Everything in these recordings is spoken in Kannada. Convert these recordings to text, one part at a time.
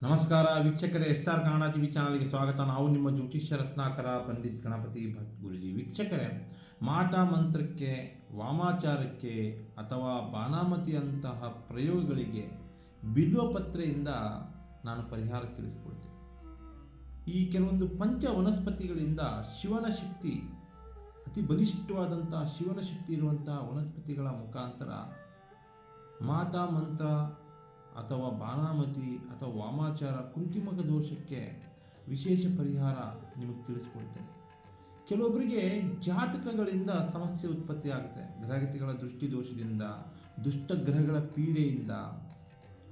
ನಮಸ್ಕಾರ ವೀಕ್ಷಕರೇ, SR ಕನ್ನಡ ಟಿವಿ ಚಾನಲ್ಗೆ ಸ್ವಾಗತ. ನಾವು ನಿಮ್ಮ ಜ್ಯೋತಿಷ್ಯ ರತ್ನಾಕರ ಪಂಡಿತ್ ಗಣಪತಿ ಭಟ್ ಗುರುಜಿ. ವೀಕ್ಷಕರೇ, ಮಾಟ ಮಂತ್ರಕ್ಕೆ, ವಾಮಾಚಾರಕ್ಕೆ ಅಥವಾ ಬಾಣಾಮತಿಯಂತಹ ಪ್ರಯೋಗಗಳಿಗೆ ಬಿಲ್ವಪತ್ರೆಯಿಂದ ನಾನು ಪರಿಹಾರ ತಿಳಿಸಿಕೊಡ್ತೇನೆ. ಈ ಕೆಲವೊಂದು ಪಂಚ ವನಸ್ಪತಿಗಳಿಂದ ಶಿವನ ಶಕ್ತಿ, ಅತಿ ಬಲಿಷ್ಠವಾದಂತಹ ಶಿವನ ಶಕ್ತಿ ಇರುವಂತಹ ವನಸ್ಪತಿಗಳ ಮುಖಾಂತರ ಮಾಟ ಮಂತ್ರ ಅಥವಾ ಬಾಣಾಮತಿ ಅಥವಾ ವಾಮಾಚಾರ ಕೃತಿಮಕ ದೋಷಕ್ಕೆ ವಿಶೇಷ ಪರಿಹಾರ ನಿಮಗೆ ತಿಳಿಸ್ಕೊಡ್ತೇನೆ. ಕೆಲವೊಬ್ಬರಿಗೆ ಜಾತಕಗಳಿಂದ ಸಮಸ್ಯೆ ಉತ್ಪತ್ತಿ ಆಗುತ್ತೆ. ಗ್ರಹಗತಿಗಳ ದೃಷ್ಟಿ ದೋಷದಿಂದ, ದುಷ್ಟ ಗ್ರಹಗಳ ಪೀಡೆಯಿಂದ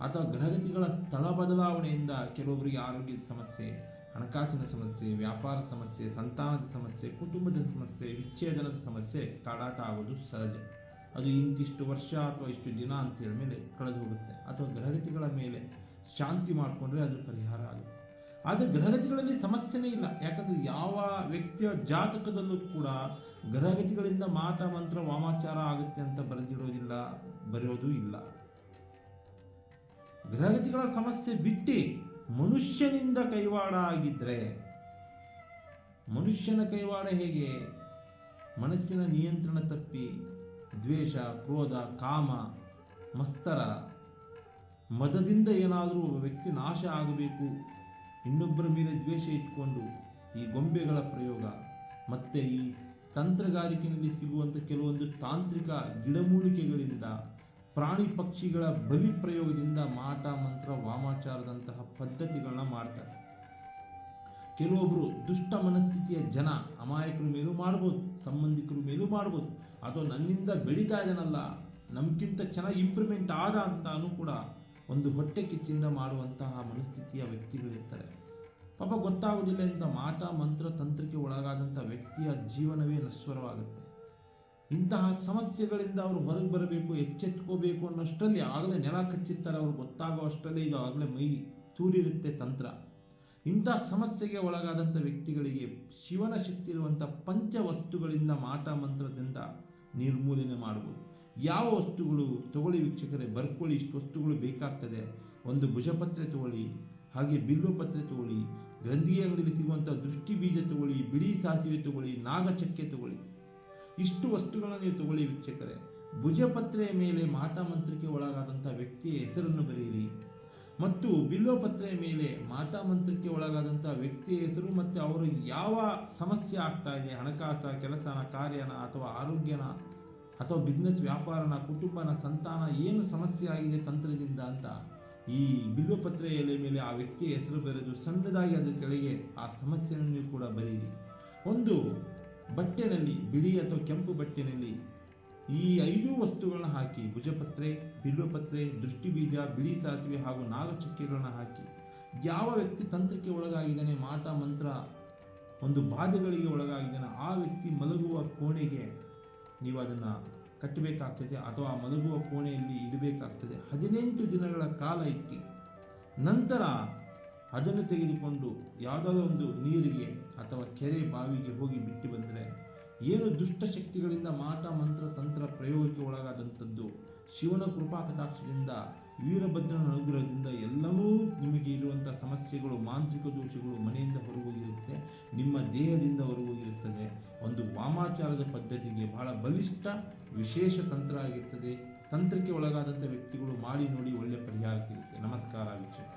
ಅಥವಾ ಗ್ರಹಗತಿಗಳ ಸ್ಥಳ ಬದಲಾವಣೆಯಿಂದ ಕೆಲವೊಬ್ಬರಿಗೆ ಆರೋಗ್ಯದ ಸಮಸ್ಯೆ, ಹಣಕಾಸಿನ ಸಮಸ್ಯೆ, ವ್ಯಾಪಾರ ಸಮಸ್ಯೆ, ಸಂತಾನದ ಸಮಸ್ಯೆ, ಕುಟುಂಬದ ಸಮಸ್ಯೆ, ವಿಚ್ಛೇದನದ ಸಮಸ್ಯೆ ಕಾಡಾಟ ಆಗೋದು ಸಹಜ. ಅದು ಇಂತಿಷ್ಟು ವರ್ಷ ಅಥವಾ ಇಷ್ಟು ದಿನ ಅಂತೇಳಿ ಮೇಲೆ ಕಳೆದು ಹೋಗುತ್ತೆ. ಅಥವಾ ಗ್ರಹಗತಿಗಳ ಮೇಲೆ ಶಾಂತಿ ಮಾಡಿಕೊಂಡ್ರೆ ಅದು ಪರಿಹಾರ ಆಗುತ್ತೆ. ಆದರೆ ಗ್ರಹಗತಿಗಳಲ್ಲಿ ಸಮಸ್ಯೆನೇ ಇಲ್ಲ. ಯಾಕಂದರೆ ಯಾವ ವ್ಯಕ್ತಿಯ ಜಾತಕದಲ್ಲೂ ಕೂಡ ಗ್ರಹಗತಿಗಳಿಂದ ಮಾಟ ಮಂತ್ರ ವಾಮಾಚಾರ ಆಗುತ್ತೆ ಅಂತ ಬರೆಯೋದು ಇಲ್ಲ. ಗ್ರಹಗತಿಗಳ ಸಮಸ್ಯೆ ಬಿಟ್ಟು ಮನುಷ್ಯನಿಂದ ಕೈವಾಡ ಆಗಿದ್ರೆ, ಮನುಷ್ಯನ ಕೈವಾಡ ಹೇಗೆ? ಮನಸ್ಸಿನ ನಿಯಂತ್ರಣ ತಪ್ಪಿ ದ್ವೇಷ, ಕ್ರೋಧ, ಕಾಮ, ಮತ್ಸರ, ಮದದಿಂದ ಏನಾದರೂ ಒಬ್ಬ ವ್ಯಕ್ತಿ ನಾಶ ಆಗಬೇಕು, ಇನ್ನೊಬ್ಬರ ಮೇಲೆ ದ್ವೇಷ ಇಟ್ಕೊಂಡು ಈ ಗೊಂಬೆಗಳ ಪ್ರಯೋಗ ಮತ್ತು ಈ ತಂತ್ರಗಾರಿಕೆಯಲ್ಲಿ ಸಿಗುವಂಥ ಕೆಲವೊಂದು ತಾಂತ್ರಿಕ ಗಿಡಮೂಲಿಕೆಗಳಿಂದ, ಪ್ರಾಣಿ ಪಕ್ಷಿಗಳ ಬಲಿ ಪ್ರಯೋಗದಿಂದ ಮಾಟ ಮಂತ್ರ ವಾಮಾಚಾರದಂತಹ ಪದ್ಧತಿಗಳನ್ನ ಮಾಡ್ತಾರೆ. ಕೆಲವೊಬ್ಬರು ದುಷ್ಟ ಮನಸ್ಥಿತಿಯ ಜನ ಅಮಾಯಕರ ಮೇಲೂ ಮಾಡ್ಬೋದು, ಸಂಬಂಧಿಕರ ಮೇಲೂ ಮಾಡ್ಬೋದು, ಅಥವಾ ನನ್ನಿಂದ ಬೆಳೀತಾ ಇದ್ದಾನಲ್ಲ, ನಮ್ಗಿಂತ ಚೆನ್ನಾಗಿ ಇಂಪ್ರೂವ್ಮೆಂಟ್ ಆದ ಅಂತಾನೂ ಕೂಡ ಒಂದು ಹೊಟ್ಟೆ ಕಿಚ್ಚಿಂದ ಮಾಡುವಂತಹ ಮನಸ್ಥಿತಿಯ ವ್ಯಕ್ತಿಗಳಿರ್ತಾರೆ. ಪಾಪ ಗೊತ್ತಾಗೋದಿಲ್ಲ, ಇಂಥ ಮಾಟ ಮಂತ್ರ ತಂತ್ರಕ್ಕೆ ಒಳಗಾದಂಥ ವ್ಯಕ್ತಿಯ ಜೀವನವೇ ನಶ್ವರವಾಗುತ್ತೆ. ಇಂತಹ ಸಮಸ್ಯೆಗಳಿಂದ ಅವರು ಹೊರಗೆ ಬರಬೇಕು, ಎಚ್ಚೆತ್ಕೋಬೇಕು ಅನ್ನೋಷ್ಟರಲ್ಲಿ ಆಗಲೇ ನೆಲ ಕಚ್ಚಿರ್ತಾರೆ. ಅವ್ರು ಗೊತ್ತಾಗೋ ಅಷ್ಟರಲ್ಲಿ ಇದು ಆಗಲೇ ಮೈ ತೂರಿರುತ್ತೆ ತಂತ್ರ. ಇಂಥ ಸಮಸ್ಯೆಗೆ ಒಳಗಾದಂಥ ವ್ಯಕ್ತಿಗಳಿಗೆ ಶಿವನ ಶಕ್ತಿ ಇರುವಂಥ ಪಂಚ ವಸ್ತುಗಳಿಂದ ಮಾಟ ಮಂತ್ರದಿಂದ ನಿರ್ಮೂಲನೆ ಮಾಡ್ಬೋದು. ಯಾವ ವಸ್ತುಗಳು ತಗೊಳ್ಳಿ ವೀಕ್ಷಕರೇ, ಬರ್ಕೊಳ್ಳಿ. ಇಷ್ಟು ವಸ್ತುಗಳು ಬೇಕಾಗ್ತದೆ. ಒಂದು ಭುಜಪತ್ರೆ ತಗೊಳ್ಳಿ, ಹಾಗೆ ಬಿಲ್ವಪತ್ರೆ ತಗೊಳ್ಳಿ, ಗ್ರಂಥಿಗೆ ಅಂಗಡಿಯಲ್ಲಿ ಸಿಗುವಂಥ ದೃಷ್ಟಿ ಬೀಜ ತಗೊಳ್ಳಿ, ಬಿಳಿ ಸಾಸಿವೆ ತಗೊಳ್ಳಿ, ನಾಗಚಕ್ಕೆ ತಗೊಳ್ಳಿ. ಇಷ್ಟು ವಸ್ತುಗಳನ್ನ ನೀವು ತಗೊಳ್ಳಿ ವೀಕ್ಷಕರೇ. ಭುಜಪತ್ರೆಯ ಮೇಲೆ ಮಾಟ ಮಂತ್ರಕ್ಕೆ ಒಳಗಾದಂಥ ವ್ಯಕ್ತಿಯ ಹೆಸರನ್ನು ಬರೆಯಿರಿ ಮತ್ತು ಬಿಲ್ವಪತ್ರೆಯ ಮೇಲೆ ಮಾಟ ಮಂತ್ರಕ್ಕೆ ಒಳಗಾದಂಥ ವ್ಯಕ್ತಿಯ ಹೆಸರು ಮತ್ತು ಅವರು ಯಾವ ಸಮಸ್ಯೆ ಆಗ್ತಾ ಇದೆ, ಹಣಕಾಸ, ಕೆಲಸನ, ಕಾರ್ಯನ ಅಥವಾ ಆರೋಗ್ಯನ ಅಥವಾ ಬಿಸ್ನೆಸ್, ವ್ಯಾಪಾರನ, ಕುಟುಂಬನ, ಸಂತಾನ, ಏನು ಸಮಸ್ಯೆ ಆಗಿದೆ ತಂತ್ರದಿಂದ ಅಂತ ಈ ಬಿಲ್ವಪತ್ರೆ ಎಲೆ ಮೇಲೆ ಆ ವ್ಯಕ್ತಿಯ ಹೆಸರು ಬರೆದು ಸಣ್ಣದಾಗಿ ಅದರ ಕೆಳಗೆ ಆ ಸಮಸ್ಯೆಯನ್ನು ನೀವು ಕೂಡ ಬರೆಯಿರಿ. ಒಂದು ಬಟ್ಟೆನಲ್ಲಿ, ಬಿಳಿ ಅಥವಾ ಕೆಂಪು ಬಟ್ಟೆನಲ್ಲಿ ಈ 5 ವಸ್ತುಗಳನ್ನ ಹಾಕಿ, ಭುಜಪತ್ರೆ, ಬಿಲ್ವಪತ್ರೆ, ದೃಷ್ಟಿ ಬೀಜ, ಬಿಳಿ ಸಾಸಿವೆ ಹಾಗೂ ನಾಗಚಕ್ಕೆಗಳನ್ನ ಹಾಕಿ, ಯಾವ ವ್ಯಕ್ತಿ ತಂತ್ರಕ್ಕೆ ಒಳಗಾಗಿದ್ದಾನೆ, ಮಾಟ ಮಂತ್ರ ಒಂದು ಬಾಧೆಗಳಿಗೆ ಒಳಗಾಗಿದ್ದಾನೆ, ಆ ವ್ಯಕ್ತಿ ಮಲಗುವ ಕೋಣೆಗೆ ನೀವು ಅದನ್ನು ಕಟ್ಟಬೇಕಾಗ್ತದೆ ಅಥವಾ ಮಲಗುವ ಕೋಣೆಯಲ್ಲಿ ಇಡಬೇಕಾಗ್ತದೆ. 18 ದಿನಗಳ ಕಾಲ ಇಟ್ಟು ನಂತರ ಅದನ್ನು ತೆಗೆದುಕೊಂಡು ಯಾವುದಾದ್ರೂ ಒಂದು ನೀರಿಗೆ ಅಥವಾ ಕೆರೆ, ಬಾವಿಗೆ ಹೋಗಿ ಬಿಟ್ಟು ಬಂದರೆ ಏನು ದುಷ್ಟಶಕ್ತಿಗಳಿಂದ ಮಾಟ ಮಂತ್ರ ತಂತ್ರ ಪ್ರಯೋಗಕ್ಕೆ ಒಳಗಾದಂಥದ್ದು ಶಿವನ ಕೃಪಾ ಕಟಾಕ್ಷದಿಂದ, ವೀರಭದ್ರನ ಅನುಗ್ರಹದಿಂದ ಎಲ್ಲವೂ ನಿಮಗೆ ಇರುವಂಥ ಸಮಸ್ಯೆಗಳು, ಮಾಂತ್ರಿಕ ದೋಷಗಳು ಮನೆಯಿಂದ ಹೊರಗೋಗಿರುತ್ತೆ, ನಿಮ್ಮ ದೇಹದಿಂದ ಹೊರಗೋಗಿರುತ್ತದೆ. ಒಂದು ವಾಮಾಚಾರದ ಪದ್ಧತಿಗೆ ಬಹಳ ಬಲಿಷ್ಠ ವಿಶೇಷ ತಂತ್ರ ಆಗಿರ್ತದೆ. ತಂತ್ರಕ್ಕೆ ಒಳಗಾದಂಥ ವ್ಯಕ್ತಿಗಳು ಮಾಡಿ ನೋಡಿ ಒಳ್ಳೆಯ ಪರಿಹಾರ ಸಿಗುತ್ತೆ. ನಮಸ್ಕಾರ ವೀಕ್ಷಕ.